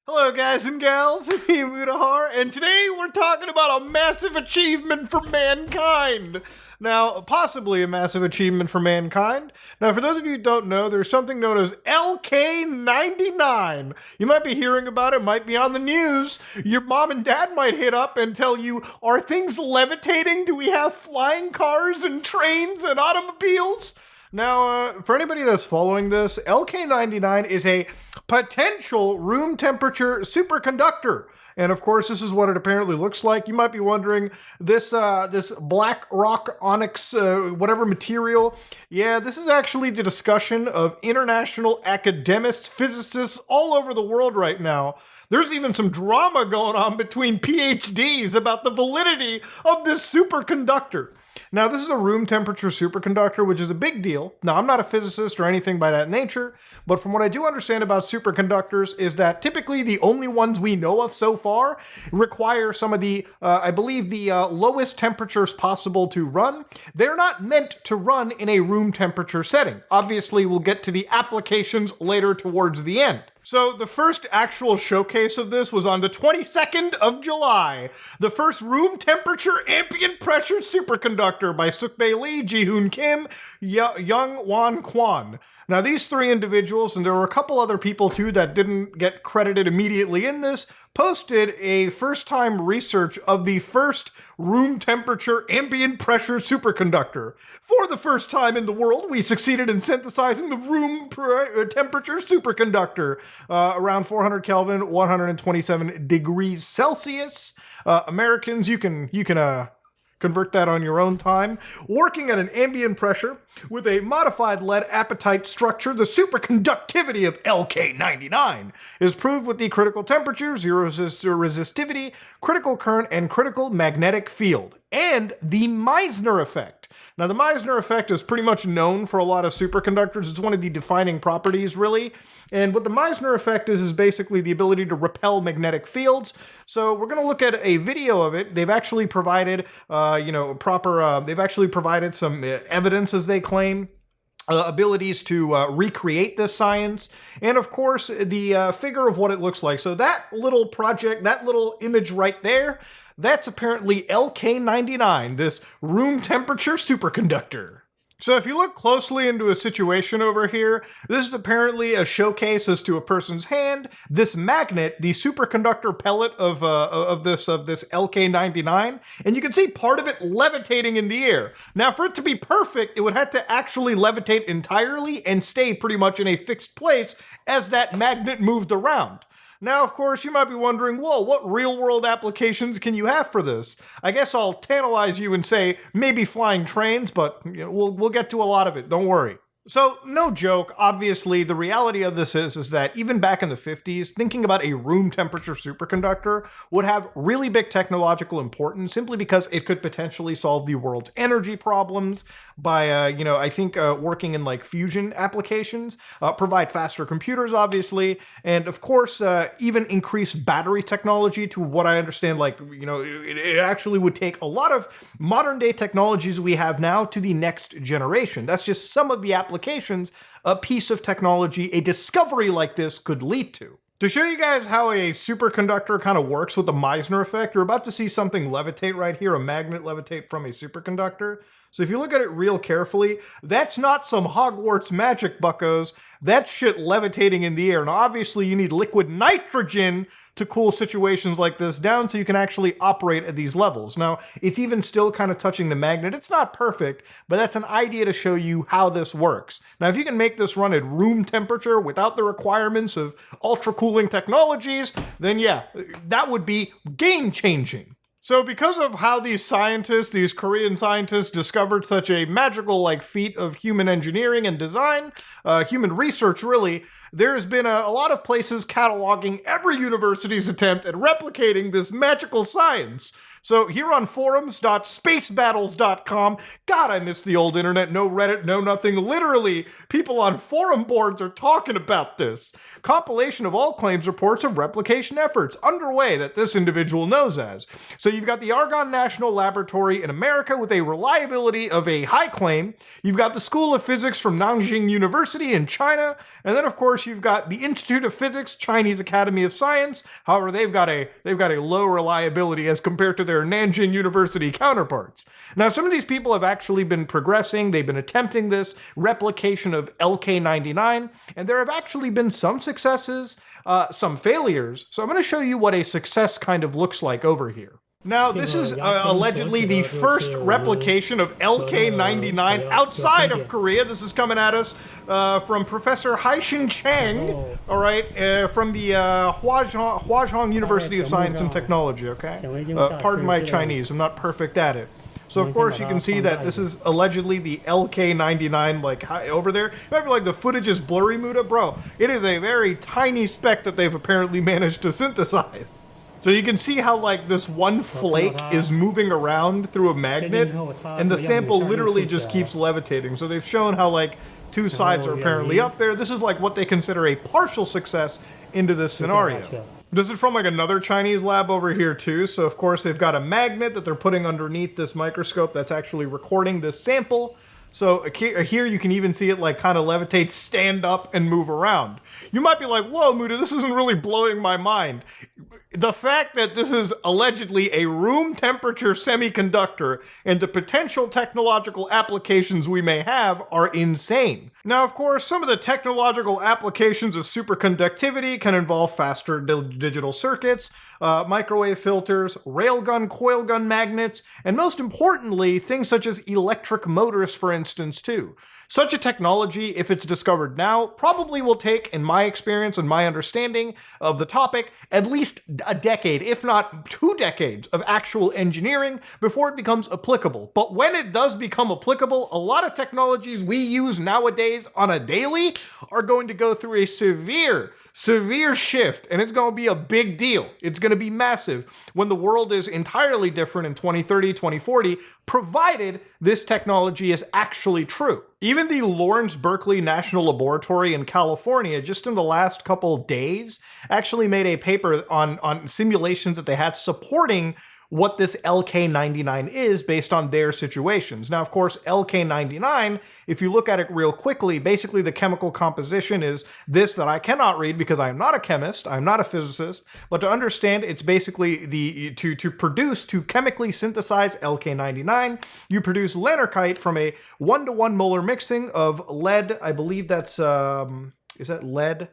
Hello guys and gals, me Mudahar, and today we're talking about a massive achievement for mankind. Now, possibly a massive achievement for mankind. Now, for those of you who don't know, there's something known as LK99. You might be hearing about it, might be on the news. Your mom and dad might hit up and tell you, are things levitating? Do we have flying cars and trains and automobiles? Now, for anybody that's following this, LK99 is a potential room temperature superconductor. And of course, this is what it apparently looks like. You might be wondering, this black rock onyx, whatever material, yeah, this is actually the discussion of international academics, physicists all over the world right now. There's even some drama going on between PhDs about the validity of this superconductor. Now, this is a room temperature superconductor, which is a big deal. Now, I'm not a physicist or anything by that nature, but from what I do understand about superconductors is that typically the only ones we know of so far require some of the, I believe, the lowest temperatures possible to run. They're not meant to run in a room temperature setting. Obviously, we'll get to the applications later towards the end. So the first actual showcase of this was on the 22nd of July. The first room temperature ambient pressure superconductor by Sukbae Lee, Ji-hoon Kim, Young Won Kwon. Now these three individuals, and there were a couple other people too that didn't get credited immediately in this, posted a first-time research of the first room temperature ambient pressure superconductor. For the first time in the world, we succeeded in synthesizing the room temperature superconductor around 400 Kelvin, 127 degrees Celsius. Americans, you can convert that on your own time. Working at an ambient pressure with a modified lead apatite structure, the superconductivity of LK99 is proved with the critical temperature, zero resistivity, critical current, and critical magnetic field, and the Meissner effect. Now, the Meissner effect is pretty much known for a lot of superconductors. It's one of the defining properties, really. And what the Meissner effect is basically the ability to repel magnetic fields. So we're going to look at a video of it. They've actually provided, they've actually provided some evidence, as they claim, abilities to recreate this science, and of course, the figure of what it looks like. So that little project, that little image right there, that's apparently LK99, this room temperature superconductor. So if you look closely into a situation over here, this is apparently a showcase as to a person's hand. This magnet, the superconductor pellet of this LK99, and you can see part of it levitating in the air. Now, for it to be perfect, it would have to actually levitate entirely and stay pretty much in a fixed place as that magnet moved around. Now, of course, you might be wondering, whoa, what real-world applications can you have for this? I guess I'll tantalize you and say maybe flying trains, but we'll get to a lot of it, don't worry. So, no joke, obviously, the reality of this is that even back in the 50s, thinking about a room temperature superconductor would have really big technological importance simply because it could potentially solve the world's energy problems by, working in like fusion applications, provide faster computers, obviously, and of course, even increase battery technology to what I understand, it actually would take a lot of modern day technologies we have now to the next generation. That's just some of the applications a piece of technology, a discovery like this could lead to. To show you guys how a superconductor kind of works with the Meissner effect, you're about to see something levitate right here, a magnet levitate from a superconductor. So if you look at it real carefully, that's not some Hogwarts magic, buckos. That's shit levitating in the air. Now, obviously, you need liquid nitrogen to cool situations like this down so you can actually operate at these levels. Now, it's even still kind of touching the magnet. It's not perfect, but that's an idea to show you how this works. Now, if you can make this run at room temperature without the requirements of ultra cooling technologies, then yeah, that would be game-changing. So because of how these Korean scientists discovered such a magical feat of human engineering and design, human research really, there's been a lot of places cataloging every university's attempt at replicating this magical science. So here on forums.spacebattles.com, God, I miss the old internet, no Reddit, no nothing. Literally, people on forum boards are talking about this. Compilation of all claims reports of replication efforts underway that this individual knows as. So you've got the Argonne National Laboratory in America with a reliability of a high claim. You've got the School of Physics from Nanjing University in China. And then, of course, you've got the Institute of Physics, Chinese Academy of Science. However, they've got a low reliability as compared to their Nanjing University counterparts. Now, some of these people have actually been progressing. They've been attempting this replication of LK99, and there have actually been some successes, some failures. So I'm going to show you what a success kind of looks like over here. Now, this is allegedly the first replication of LK99 outside of Korea. This is coming at us from Professor Haishin Chang, all right, from the Huazhong University of Science and Technology, okay? Pardon my Chinese, I'm not perfect at it. So, of course, you can see that this is allegedly the LK99, like, over there. You might be like, the footage is blurry, Muda. Bro, it is a very tiny speck that they've apparently managed to synthesize. So you can see how, like, this one flake is moving around through a magnet, and the sample literally just keeps levitating. So they've shown how, like, two sides are apparently up there. This is, like, what they consider a partial success into this scenario. This is from, like, another Chinese lab over here, too. So, of course, they've got a magnet that they're putting underneath this microscope that's actually recording this sample. So here you can even see it, like, kind of levitate, stand up, and move around. You might be like, whoa, Muda, this isn't really blowing my mind. The fact that this is allegedly a room temperature semiconductor and the potential technological applications we may have are insane. Now, of course, some of the technological applications of superconductivity can involve faster digital circuits, microwave filters, railgun, coilgun magnets, and most importantly, things such as electric motors, for instance, too. Such a technology, if it's discovered now, probably will take, in my experience and my understanding of the topic, at least a decade, if not 2 decades, of actual engineering before it becomes applicable. But when it does become applicable, a lot of technologies we use nowadays on a daily are going to go through a severe shift, and it's going to be a big deal. It's going to be massive when the world is entirely different in 2030, 2040, provided this technology is actually true. Even the Lawrence Berkeley National Laboratory in California, just in the last couple days, actually made a paper on simulations that they had supporting what this LK99 is based on their situations. Now, of course, LK99, if you look at it real quickly, basically the chemical composition is this that I cannot read because I am not a chemist, I'm not a physicist, but to understand, it's basically to chemically synthesize LK99, you produce lanarkite from a 1-to-1 molar mixing of lead, I believe that's, is that lead?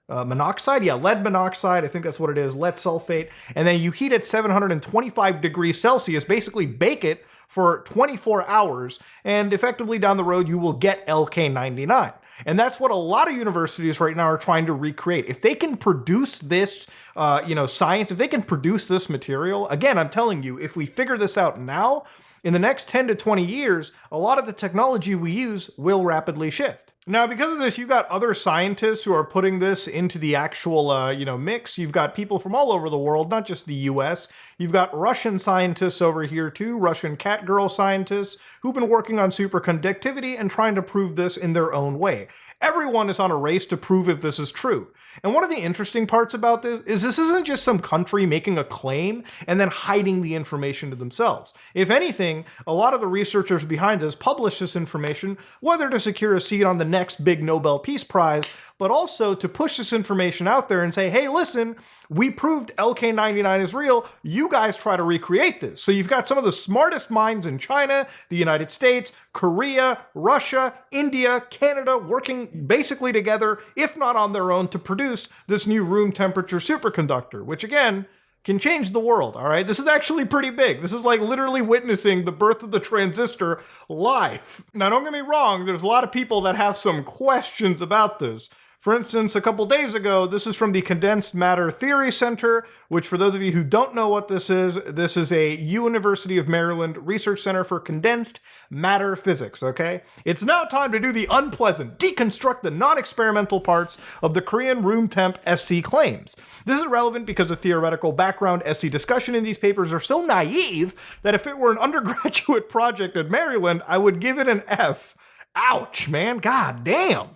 Monoxide? Yeah, lead monoxide, I think that's what it is, lead sulfate, and then you heat it 725 degrees Celsius, basically bake it for 24 hours, and effectively down the road you will get LK99. And that's what a lot of universities right now are trying to recreate. If they can produce this, science, if they can produce this material, again, I'm telling you, if we figure this out now, in the next 10 to 20 years, a lot of the technology we use will rapidly shift. Now, because of this, you've got other scientists who are putting this into the actual, mix. You've got people from all over the world, not just the US. You've got Russian scientists over here too, Russian catgirl scientists, who've been working on superconductivity and trying to prove this in their own way. Everyone is on a race to prove if this is true. And one of the interesting parts about this isn't just some country making a claim and then hiding the information to themselves. If anything, a lot of the researchers behind this publish this information, whether to secure a seat on the next big Nobel Peace Prize, but also to push this information out there and say, hey, listen, we proved LK99 is real. You guys try to recreate this. So you've got some of the smartest minds in China, the United States, Korea, Russia, India, Canada, working basically together, if not on their own, to produce this new room temperature superconductor, which again, can change the world, all right? This is actually pretty big. This is like literally witnessing the birth of the transistor live. Now, don't get me wrong, there's a lot of people that have some questions about this. For instance, a couple days ago, this is from the Condensed Matter Theory Center, which for those of you who don't know what this is a University of Maryland Research Center for Condensed Matter Physics, okay? It's now time to do the unpleasant, deconstruct the non-experimental parts of the Korean room temp SC claims. This is relevant because the theoretical background SC discussion in these papers are so naive that if it were an undergraduate project at Maryland, I would give it an F. Ouch, man, god damn.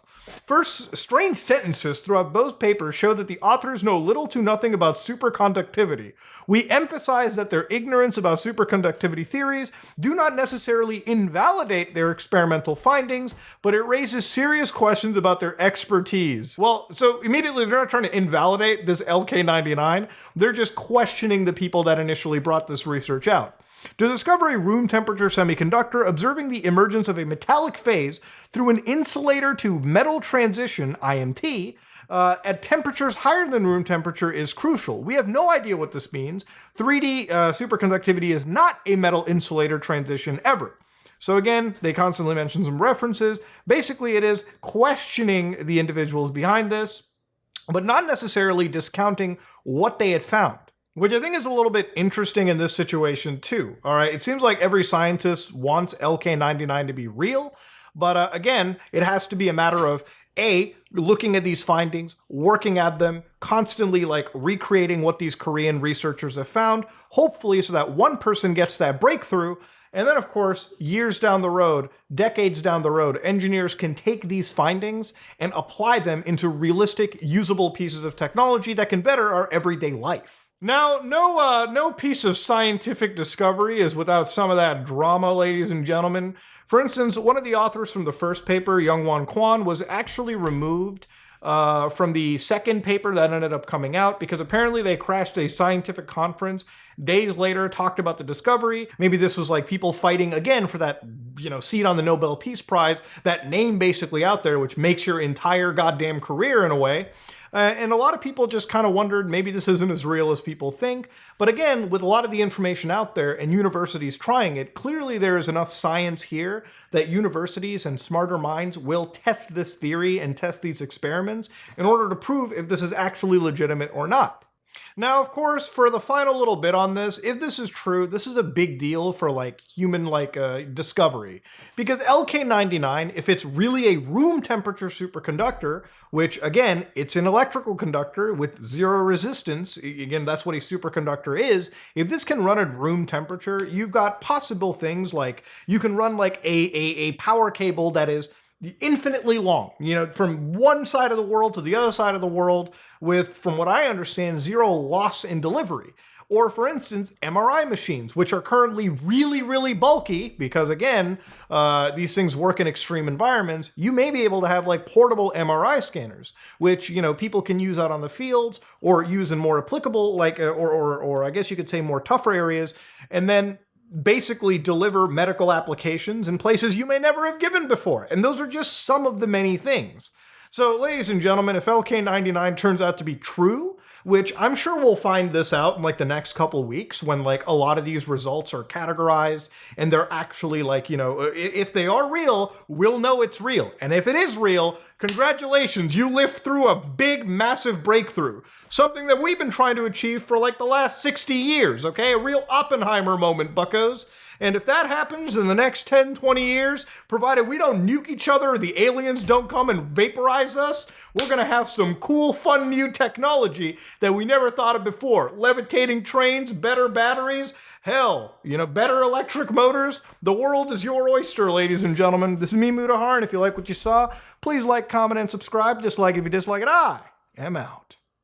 First, strange sentences throughout both papers show that the authors know little to nothing about superconductivity. We emphasize that their ignorance about superconductivity theories do not necessarily invalidate their experimental findings, but it raises serious questions about their expertise. Well, so immediately they're not trying to invalidate this LK99, they're just questioning the people that initially brought this research out. To discover a room temperature semiconductor, observing the emergence of a metallic phase through an insulator to metal transition, IMT, at temperatures higher than room temperature is crucial. We have no idea what this means. 3D superconductivity is not a metal insulator transition ever. So again, they constantly mention some references. Basically, it is questioning the individuals behind this, but not necessarily discounting what they had found. Which I think is a little bit interesting in this situation too, all right? It seems like every scientist wants LK99 to be real, but again, it has to be a matter of A, looking at these findings, working at them, constantly like recreating what these Korean researchers have found, hopefully so that one person gets that breakthrough, and then of course, years down the road, decades down the road, engineers can take these findings and apply them into realistic, usable pieces of technology that can better our everyday life. Now, no piece of scientific discovery is without some of that drama, ladies and gentlemen. For instance, one of the authors from the first paper, Youngwon Kwon, was actually removed from the second paper that ended up coming out because apparently they crashed a scientific conference days later, talked about the discovery. Maybe this was like people fighting again for that, seat on the Nobel Peace Prize, that name basically out there, which makes your entire goddamn career in a way. And a lot of people just kind of wondered, maybe this isn't as real as people think. But again, with a lot of the information out there and universities trying it, clearly there is enough science here that universities and smarter minds will test this theory and test these experiments in order to prove if this is actually legitimate or not. Now, of course, for the final little bit on this, if this is true, this is a big deal for human discovery. Because LK99, if it's really a room temperature superconductor, which again, it's an electrical conductor with zero resistance, again, that's what a superconductor is. If this can run at room temperature, you've got possible things like you can run a power cable that is infinitely long, from one side of the world to the other side of the world with, from what I understand, zero loss in delivery. Or for instance, MRI machines, which are currently really, really bulky because again, these things work in extreme environments. You may be able to have portable MRI scanners, which, people can use out on the fields or use in more applicable, or I guess you could say more tougher areas. And then basically deliver medical applications in places you may never have given before. And those are just some of the many things. So ladies and gentlemen, if LK99 turns out to be true, which I'm sure we'll find this out in the next couple weeks when a lot of these results are categorized and they're actually if they are real, we'll know it's real. And if it is real, congratulations, you lived through a big, massive breakthrough. Something that we've been trying to achieve for the last 60 years, okay? A real Oppenheimer moment, buccos. And if that happens in the next 10, 20 years, provided we don't nuke each other or the aliens don't come and vaporize us, we're gonna have some cool, fun new technology that we never thought of before. Levitating trains, better batteries, hell, better electric motors. The world is your oyster, ladies and gentlemen. This is me, Mudahar, and if you like what you saw, please like, comment, and subscribe. Dislike if you dislike it. I am out.